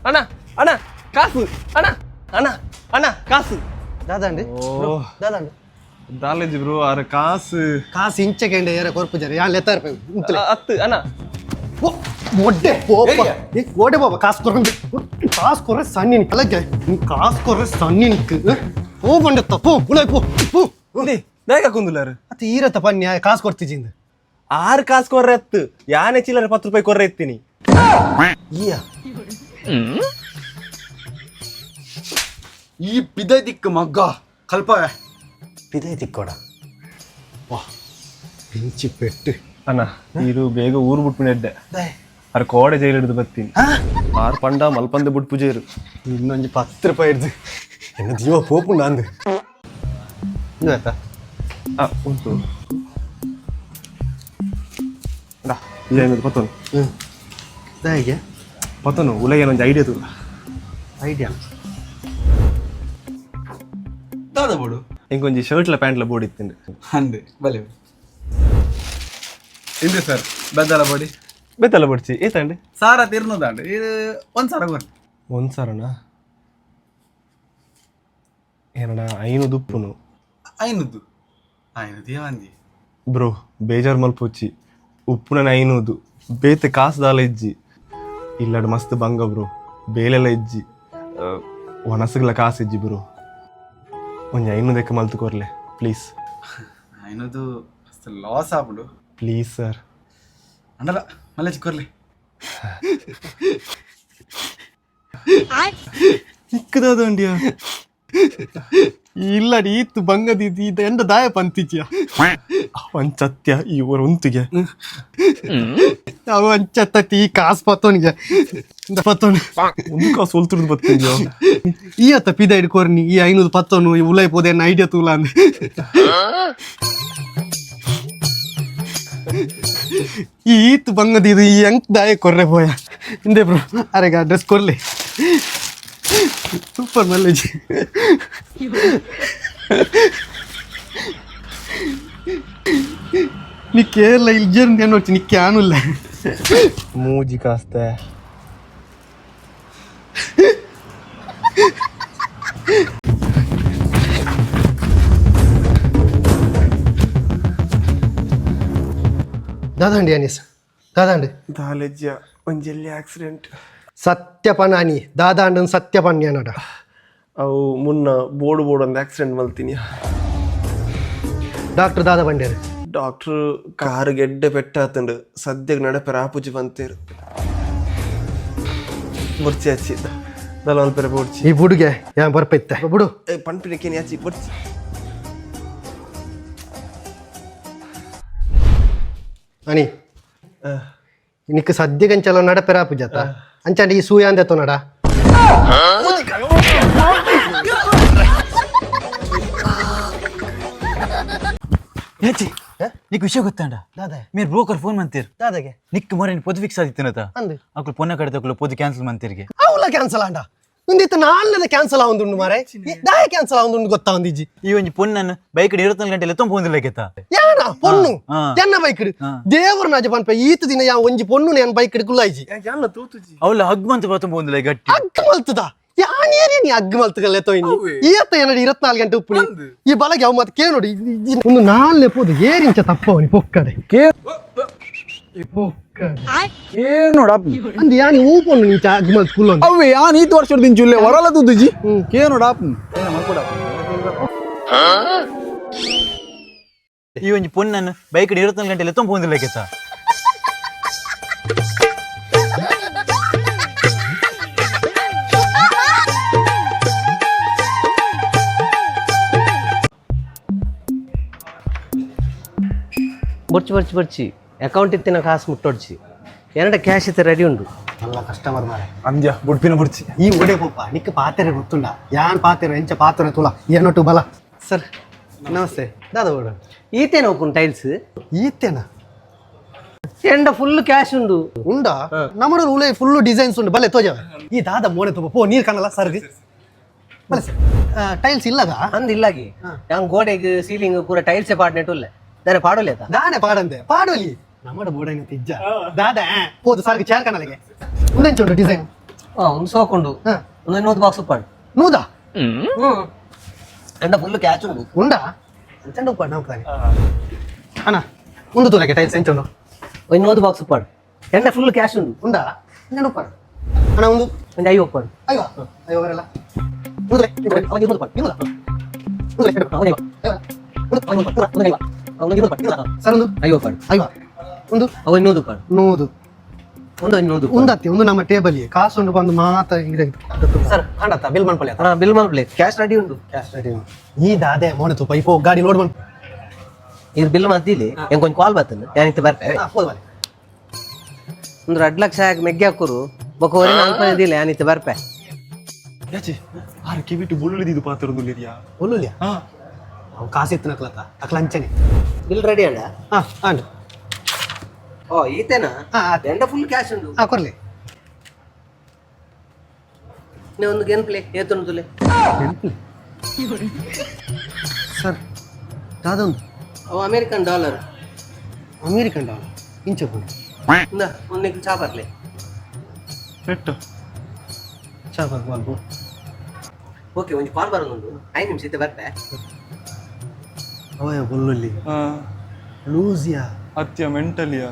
అన్న అన్న కాసు అన్న అన్న అన్న కాసు దాదండి దాదండి దాలేజీ బ్రో అరే కాసు కాసు ఇంచకండి ఏరే కొరపు జరి యా లేతారు అత్తు అన్న ಒಡ್ಡೆ ಓಡೆ ಬಾಬಾ ಕಾಸು ಕೊರ್ರೆ ಸಣ್ಣಿನಿಕ್ ಅಲ್ಲಗೆ ನೀ ಕಾಸು ಕೊರ್ರೆ ಸಣ್ಣಿನಿಕ್ ಪೋ ಬಂಡತ್ತ ಪೋ ಉಳೈ ಪೋ ಪೋ ಬೇಗ ಕುಂದುಲಾರು ಅತ್ತ ಈರತ್ತ ಪನ್ಯ ಕಾಸು ಕೊಡ್ತಿಜಿಂದ 6 ಕಾಸು ಕೊರ್ರೆ ಎತ್ತು ಯಾನೆ ಚಿಲ್ಲರೆ 10 ರೂಪಾಯಿ ಕೊರ್ರೆ ಎತ್ತೀನಿ ಈಯ ಈ ಪಿದೈ ದಿಕ್ಕು ಮಗ್ಗ ಕಲ್ಪವೆ ಪಿದೈ ದಿಕ್ಕೋಡ ವಾ ಬೆಂಚಿ ಪೆಟ್ಟು ಅಣ್ಣ ಇದು ಬೇಗ ಊರು ಬಿಟ್ಬಿಟ್ಟೆ ಅರೆ ಕೋಡೆ ಜೈಲು ಹಿಡಿದು ಬರ್ತೀನಿ 6 ಪಂಡ ಮಲ್ಪಂದೆ ಬಿಟ್ಟು ಪೂಜೆರು ಇನ್ನೊಂದು 10 ರೂಪಾಯಿ ಹಿಡ್ದು ಎನ್ನ ಜೀವ ಪೋಪುಂಡ ಅಂದು ಆಯ್ತಾ ಉಂಟು ಇದೇನದು ಪತ್ತನು ಹೇಗೆ ಪತ್ತನು ಉಲಗೆ ಒಂದು ಐಡಿಯಾ ತೂರ ಐಡಿಯಾ ದಾದ ಬೋಡು ಇಂಕೊಂಚಿ ಶರ್ಟ್ಲ ಪ್ಯಾಂಟ್ಲ ಬೋರ್ಡ್ ಇತ್ತಿಂಡು ಅಂದೆ ಬಲೆ ಇದೆ ಸರ್ ಬೆದ್ದಲ ಬೋಡಿ ಬೆತ್ತಲ್ಲ ಬಡ್ಚಿ ಏತಂಡಿ ಸಾರ ತಿರ್ನೋದಾಂಡು ಇದು 1 ಸಾರ ಕೊರ್ರಿ 1 ಸಾರಣ ಏನಣ್ಣ 500 ಉಪ್ಪುನು 500 ಏವಂದಿ ಬ್ರೋ ಬೇಜಾರು ಮಲ್ಪೊಚ್ಚಿ ಉಪ್ಪುನ 500 ಬೇತೆ ಕಾಸು ದಾಲ ಇಜ್ಜಿ ಇಲ್ಲಡ್ ಮಸ್ತ್ ಬಂಗ ಬ್ರೋ ಬೇಲೆಲ್ಲ ಇಜ್ಜಿ ಒಣಸಗ್ಲ ಕಾಸು ಇಜ್ಜಿ ಬ್ರೋ ಒಂದು 500 ಎಕ್ಕ ಮಲ್ತು ಕೊರ್ಲೆ ಪ್ಲೀಸ್ 500 ಅಷ್ಟು ಲಾಸ್ ಆಗ್ಬಿಡು ಪ್ಲೀಸ್ ಸರ್ ಅಂಡಲ್ಲ ಮಲ್ಲ ಚಿಕ್ಕೋರ್ಲಿ ಚಿಕ್ಕದಾದ ಅಂಡಿಯ ಇಲ್ಲಡಿ ಇತ್ತು ಬಂಗದಿದ್ದು ಇದು ಎಂದ ದಾಯ ಪಂತಿಚಿಯ ಒಂಚತ್ಯ ಇವರು ಉಂತಿಗೆ ಅವು ಅಂಚತ್ತಿ ಈ ಕಾಸು ಪತ್ತೋನಿಗೆ ಪತ್ತೋನಿ ಒಂದು ಕಾಸು ಹೊಲ್ತಿರ್ದು ಬರ್ತಿದ್ಯೋ ಈ ಅತ್ತ ಪಿದ ಹಿಡ್ಕೋರ್ನಿ ಈ 500 ಪತ್ತೋನು ಈ ಉಲೈ ಪೋದೆ ಐಡಿಯಾ ತೂಲ ಅಂದೆ ಈ ಈತ್ ಬಂಗದಿದು ಈ ಅಂಕ್ ದಾಯ ಕೊರ್ರೆ ಪೋಯ ಹಿಂದೆ ಬ್ರೋ ಅರೆಗ ಡ್ರೆಸ್ ಕೊರ್ಲೆ ಸೂಪರ್ ಮಲ್ಲೇಜಿ ನೀ ಕೇರಳ ಇಲ್ಜರ್ ನೋಡ್ತಿ ನೀ ಕ್ಯಾನುಲ್ಲ ಮೂಜಿ ಕಾಸ್ತೆ ದಾದಾಂಡಿ ಅನೀಸ್ ದಾದಾಂಡಿ ದಾಲೆಜ್ಜ ಒಂಜೆಲ್ಲಿ ಆಕ್ಸಿಡೆಂಟ್ ಸತ್ಯಪನಾನಿ ದಾದಾಂಡನ್ ಸತ್ಯಪನ್ಯ ನಡ ಅವು ಮುನ್ನ ಬೋರ್ಡ್ ಒಂದು ಆಕ್ಸಿಡೆಂಟ್ ಮಲ್ತೀನಿ ಡಾಕ್ಟರ್ ದಾದಾ ಬಂಡ್ಯಾರ ಡಾಕ್ಟ್ರು ಕಾರು ಗೆಡ್ಡೆ ಪೆಟ್ಟಾತಂಡು ಸದ್ಯಕ್ಕೆ ನಡಪೆರ ಆಪುಜಿ ಬಂತೇರು ಬೊಡ್ಚಿ ಹಚ್ಚಿ ದಲ ಅಲ್ಪೆರ ಬೋಡ್ಚಿ ಈ ಬುಡುಗೆ ಯಾ ಬರ್ಪೈತೆ ಬುಡು ಪನ್ಪಿನಕ್ಕೇನು ಹಚ್ಚಿ ಬೊಡ್ಚಿ ಅನಿ ನಿಕ್ಕ ಸದ್ಯ ಕಂಚಲ ನಡಪೆರ ಆಪುಜಾತ ಅಂಚಾಂಡಿ ಈ ಸೂಯ ಅಂದೆತ್ತೋ ನಡ ಯಾಚಿ నీకు విషయం ಗೊತ್ತಾಂಡ ದಾದಾ మీరు ಬ್ರೋಕರ್ ಫೋನ್ ಮಂತೀರ್ ದಾದಾಗೆ ನಿಕ್ ಮೊರೆ ಪೊದು ಫಿಕ್ಸ್ ಆದಿತ್ತಿನತ ಅಂದು ಅಕ್ಲು ಪೊನ್ನ ಕಡೆ ತಕ್ಲು ಪೊದು ಕ್ಯಾನ್ಸಲ್ ಮಂತಿರ್ಗೆ ಅವಳ ಕ್ಯಾನ್ಸಲ್ ಆಂಡ ಒಂದಿತ್ತು ನಾಲ್ನದ ಕ್ಯಾನ್ಸಲ್ ಆವಂದುಂಡು ಮಾರೆ ದಾಯ ಕ್ಯಾನ್ಸಲ್ ಆವಂದುಂಡು ಗೊತ್ತಾ ಒಂದಿಜ್ಜಿ ಈ ಒಂಜಿ ಪೊನ್ನನ್ನು ಬೈಕ್ 24 ಗಂಟೆ ಎತ್ತೊಂದು ಪೋಂದಿಲ್ಲಕೇತ ಯಾನ ಪೊನ್ನು ಎನ್ನ ಬೈಕ್ ದೇವರ ನಾಜ ಪನ್ಪೆ ಈತ ದಿನ ಯಾ ಒಂಜಿ ಪೊನ್ನು ನಾನು ಬೈಕ್ ಕುಲ್ಲಾಯ್ಜಿ ಅವಳ ಹಗ್ ಮಂತ ಬತ್ತು ಪೋಂದಿಲ್ಲ ಗಟ್ಟಿ ಅಗ್ಗ ಮಲ್ತದ ಯಾನೇರಿ ನೀ ಅಗ್ಗ ಮಲ್ತಗಲ್ಲ ತೋಯ್ನಿ ಈತ ಏನಡಿ 24 ಗಂಟೆ ಉಪ್ಪುನಿ ಈ ಬಲಗೆ ಅವ ಮತ್ತೆ ಕೇ ನೋಡಿ ಒಂದು ನಾಲ್ನೆ ಪೋದು ಏರಿಂಚ ತಪ್ಪವನಿ ಪೊಕ್ಕಡೆ ನೋಡ ಅಂದ್ ಯಾನಿ ಊಪೊಂಡು ನೀ ಅಗ್ಗ ಮಲ್ತ ಕುಲ್ಲೊಂದು ಅವೇ ಯಾನ್ ಈತ್ ವರ್ಷ ದಿನ ಜುಲ್ಲೆ ಹೊರಲ್ಲ ತುದುಜಿ ಕೇ ನೋಡಾಪ್ ಈ ಒಂಜಿ ಪೊನ್ನನ್ನು ಬೈಕ್ 24 ಗಂಟೆ ಎತ್ತೊಂದು ಪೋಂದಿಲ್ಲಕೇತ ಬರ್ಚಿ ಅಕೌಂಟ್ ಇತ್ತಿನ ಕಾಸು ಮುಟ್ಟೊಡ್ಚಿ ಎರಡ ಕ್ಯಾಶ್ ಇತ್ತೆ ರೆಡಿ ಉಂಡು നല്ല കസ്റ്റമർ മാരെ ಅಂದ್ಯ ಬುಡ್ಪಿನ ಬುಡ್ಚಿ ಈ ಒಡೆ ಪೋಪ ನಿಕ್ಕ ಪಾತೆರೆ ಗೊತ್ತುಂಡ ಯಾನ್ ಪಾತೆರೆ ಎಂಚ ಪಾತ್ರೆ ತುಲ ಏನೊಟ್ಟು ಬಲ ಸರ್ ನಮಸ್ತೆ ದಾದಾ ಓಡ ಈತೇನ ಹೋಗ್ಕೊಂಡು ಟೈಲ್ಸ್ ಈತೇನ ಎಂಡ ಫುಲ್ ಕ್ಯಾಶ್ ಉಂಡು ಉಂಡ ನಮ್ಮಡ ಉಳೆ ಫುಲ್ ಡಿಸೈನ್ಸ್ ಉಂಡು ಬಲೆ ತೋಜವ ಈ ದಾದ ಮೋನೆ ತುಪ್ಪ ಪೋ ನೀರ್ ಕಾಣಲ್ಲ ಸರ್ಗೆ ಬಲೆ ಟೈಲ್ಸ್ ಇಲ್ಲಗ ಅಂದ್ ಇಲ್ಲಾಗಿ yang ಗೋಡೆಗೆ ಸೀಲಿಂಗ್ ಪೂರ ಟೈಲ್ಸ್ ಪಾಡ್ನೆಟ್ ಉಲ್ಲೆ ದಾನೆ ಪಾಡೋಲೇತ ದಾನೆ ಪಾಡಂತೆ ಪಾಡೋಲಿ ನಮ್ಮಡ ಬೋಡೈನ ತಿಜ್ಜ ದಾದ ಪೋದು ಸರ್ಗೆ ಚೇರ್ ಕಾಣಲಿಗೆ ಉಂದೆಂಚುಂಡು ಡಿಸೈನ್ ಒಂದು ಸೋಕೊಂಡು ಹಾ. ಒಂದು 50 ಬಾಕ್ಸ್ ಉಪ್ಪಾಡು ನೂದಾ ಎಂಡ ಫುಲ್ ಕ್ಯಾಚ್ ಉಂಡು ಉಂಡಾ ಚಂದ ಉಪ್ಪಾಡು ನಾವು ಅಣ್ಣ ಒಂದು ತೂರಕ್ಕೆ ಟೈಲ್ಸ್ ಎಂಚುಂಡು 50 ಬಾಕ್ಸ್ ಉಪ್ಪಾಡು ಎಂಡ ಫುಲ್ ಕ್ಯಾಶ್ ಉಂಡು ಉಂಡಾ ಚಂದ ಉಪ್ಪಾಡು ಅಣ್ಣ ಒಂದು ಒಂದು 5 ಉಪ್ಪಾಡು ಅಯ್ಯೋ ಅಯ್ಯೋ ಅವರೆಲ್ಲ ಮುದ್ರೆ ಅವನಿಗೆ 20 ಉಪ್ಪಾಡು ಇಲ್ಲ ಮುದ್ರೆ ಅವನಿಗೆ ಸರ್ ಒಂದು 5 ಉಪ್ಪಾಡು ಅಯ್ಯೋ ಒಂದು ಅವ 100 ಉಪ್ಪಾಡು ನೂದು ಒಂದು 100 ಉಂದತ್ತಿ ಒಂದು ನಮ್ಮ ಟೇಬಲ್ ಕಾಸು ಉಂಡು ಬಂದು ಮಾತ ಸರ್ ಕಂಡತ್ತ ಬಿಲ್ ಮಾಡ್ಕೊಳ್ಳಿ ಹಾ ಬಿಲ್ ಮಾಡ್ಬಿಡ್ಲಿ ಕ್ಯಾಶ್ ರೆಡಿ ಉಂಟು ಕ್ಯಾಶ್ ರೆಡಿ ಈದ ಅದೇ ಮೋನಿತು ಪೈಪೋ ಗಾಡಿ ಲೋಡ್ ಬಂದು ಇದು ಬಿಲ್ ಮದ್ದಿಲಿ ಹೆಂಗೆ ಕೊಂಚ ಕಾಲ್ ಬರ್ತದೆ ಯಾನಿತ್ತು ಬರ್ತೇವೆ ಹೋದ್ವಲ್ಲ ಒಂದು 2 ಲಕ್ಷ ಹಾಕಿ ಮೆಗ್ಗೆ ಹಾಕೋರು ಬೊಕ್ಕವರೆ ನಾಲ್ಕು ಇದಿಲ್ಲ ಯಾನಿತ್ತು ಬರ್ಪೆ ಯಾಚಿ ಆರು ಕಿವಿಟ್ಟು ಬುಳ್ಳಿದು ಪಾತ್ರದಲ್ಲಿದೆಯಾ ಒಳ್ಳೆಯ ಅವ್ನು ಕಾಸು ಎತ್ತನಕ್ಲತ್ತ ಅಕ್ಲ ಅಂಚನೆ ಬಿಲ್ ರೆಡಿ ಅಲ್ಲ ಹಾಂ ಓ ಈತೇನಾ ಹಾ, ಎಂಡ ಫುಲ್ ಕ್ಯಾಶ್ ಉಂಟು ಕೊರ್ಲಿ ನೀವು ಒಂದು ಗೇಮ್ ಪ್ಲೇ ಏತುಂಡು ತುಲೆ ಸರ್ ಯಾವ್ದೊಂದು ಅವು ಅಮೇರಿಕನ್ ಡಾಲರ್ ಅಮೇರಿಕನ್ ಡಾಲರ್ ಇಂಚು ಬಂದು ಒಂದು ನಿಕ್ಲು ಚಾ ಬರ್ಲಿ ಪೆಟ್ಟು ಚಾಪಲ್ ಬಾಲ್ಬು ಓಕೆ ಒಂದು ಕಾಲ್ ಬರೋದು 5 ನಿಮಿಷ ಇತ್ತೆ ಬರ್ತೆ ಅವಯ ಬೊಲ್ಲುಲ್ಲಿ ಲೂಸಿಯಾ ಅತ್ಯ ಮೆಂಟಲಿಯಾ